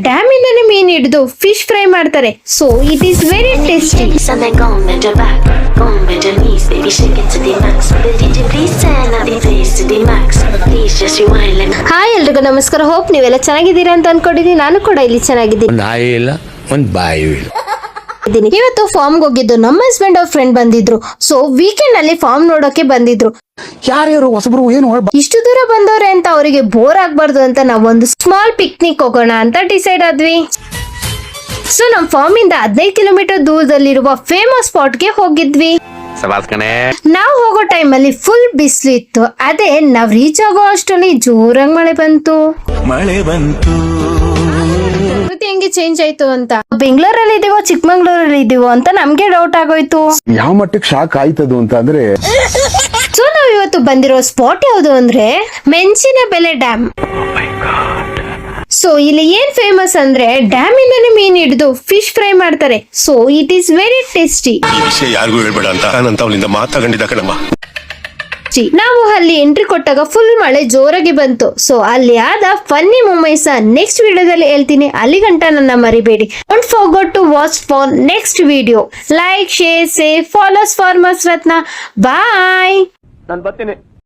Dam ಇಂದಾನೆ ಮೀನ್ ಹಿಡಿದು fish fry ಮಾಡ್ತಾರೆ. So it is very tasty. Hi ಎಲ್ರಿಗೂ ನಮಸ್ಕಾರ. ಹೋಪ್ ನೀವೆಲ್ಲ ಚೆನ್ನಾಗಿದ್ದೀರಾ ಅಂತ ಅನ್ಕೊಂಡಿದ್ದೀನಿ. ನಾನು ಕೂಡ ಇಲ್ಲಿ ಚೆನ್ನಾಗಿದ್ದೀನಿ. ಇವತ್ತು ಫಾರ್ಮ್ ಹೋಗಿದ್ದು. ನಮ್ಮ ಹಸ್ಬೆಂಡ್ ಅವ್ರ ಫ್ರೆಂಡ್ ಬಂದಿದ್ರು. ಸೊ ವೀಕೆಂಡ್ ಅಲ್ಲಿ ಫಾರ್ಮ್ ನೋಡೋಕೆ ಬಂದಿದ್ರು. ಯಾರ್ಯಾರು ಹೊಸಬ್ರು ಏನು ಇಷ್ಟು ದೂರ ಬಂದವ್ರೆ ಅಂತ ಅವರಿಗೆ ಬೋರ್ ಆಗ್ಬಾರ್ದು ಅಂತ ನಾವೊಂದು ಸ್ಮಾಲ್ ಪಿಕ್ನಿಕ್ ಹೋಗೋಣ ಅಂತ ಡಿಸೈಡ್ ಆದ್ವಿ. ಸೊ ನಮ್ ಫಾರ್ಮ್ ಇಂದ 15 ಕಿಲೋಮೀಟರ್ ದೂರದಲ್ಲಿರುವ ಫೇಮಸ್ ಸ್ಪಾಟ್ ಗೆ ಹೋಗಿದ್ವಿ. ನಾವು ಹೋಗೋ ಟೈಮ್ ಅಲ್ಲಿ ಫುಲ್ ಬಿಸಿಲು ಇತ್ತು. ಅದೇ ನಾವ್ ರೀಚ್ ಆಗೋ ಅಷ್ಟರಲ್ಲಿ ಜೋರಾಗಿ ಮಳೆ ಬಂತು. ಹೆಂಗೆ ಚೇಂಜ್ ಆಯ್ತು ಅಂತ. ಬೆಂಗಳೂರಲ್ಲಿ ಇದೀವೋ ಚಿಕ್ಕಮಂಗ್ಳೂರಲ್ಲಿ ಇದೀವೋ ಅಂತ ನಮ್ಗೆ ಡೌಟ್ ಆಗೋಯ್ತು. ಯಾವ ಮಟ್ಟಕ್ಕೆ ಶಾಕ್ ಆಯ್ತದು ಅಂತ ಅಂದ್ರೆ. ಸೊ ನಾವ್ ಇವತ್ತು ಬಂದಿರೋ ಸ್ಪಾಟ್ ಯಾವ್ದು ಅಂದ್ರೆ ಮೆಣಸಿನ ಬೆಲೆ ಡ್ಯಾಮ್. ಸೊ ಇಲ್ಲಿ ಏನ್ ಫೇಮಸ್ ಅಂದ್ರೆ ಡ್ಯಾಮ್ ಇಂದಾನೆ ಮೀನ್ ಹಿಡಿದು ಫಿಶ್ ಫ್ರೈ ಮಾಡ್ತಾರೆ. So it is very tasty. ಈ ವಿಷಯ ಯಾರಿಗೂ ಹೇಳ್ಬೇಡ ಅಂತ ನಾನಂತ ಅವನಿಂದ ಮಾತಾಡಿದ ಕಣಮ್ಮ. ನಾವು ಅಲ್ಲಿ ಎಂಟ್ರಿ ಕೊಟ್ಟಾಗ ಫುಲ್ ಮಳೆ ಜೋರಾಗಿ ಬಂತು. ಸೊ ಅಲ್ಲಿ ಆದ ಫನ್ನಿ ಮೂಮೆಂಟ್ಸ್ ನೆಕ್ಸ್ಟ್ ವಿಡಿಯೋದಲ್ಲಿ ಹೇಳ್ತೀನಿ. ಅಲ್ಲಿ ಗಂಟ ನನ್ನ ಮರಿಬೇಡಿ. Don't forget to watch for next video. Like, share, save, follows farmers Ratna. Bye. ನಾನು ಬರ್ತೀನಿ.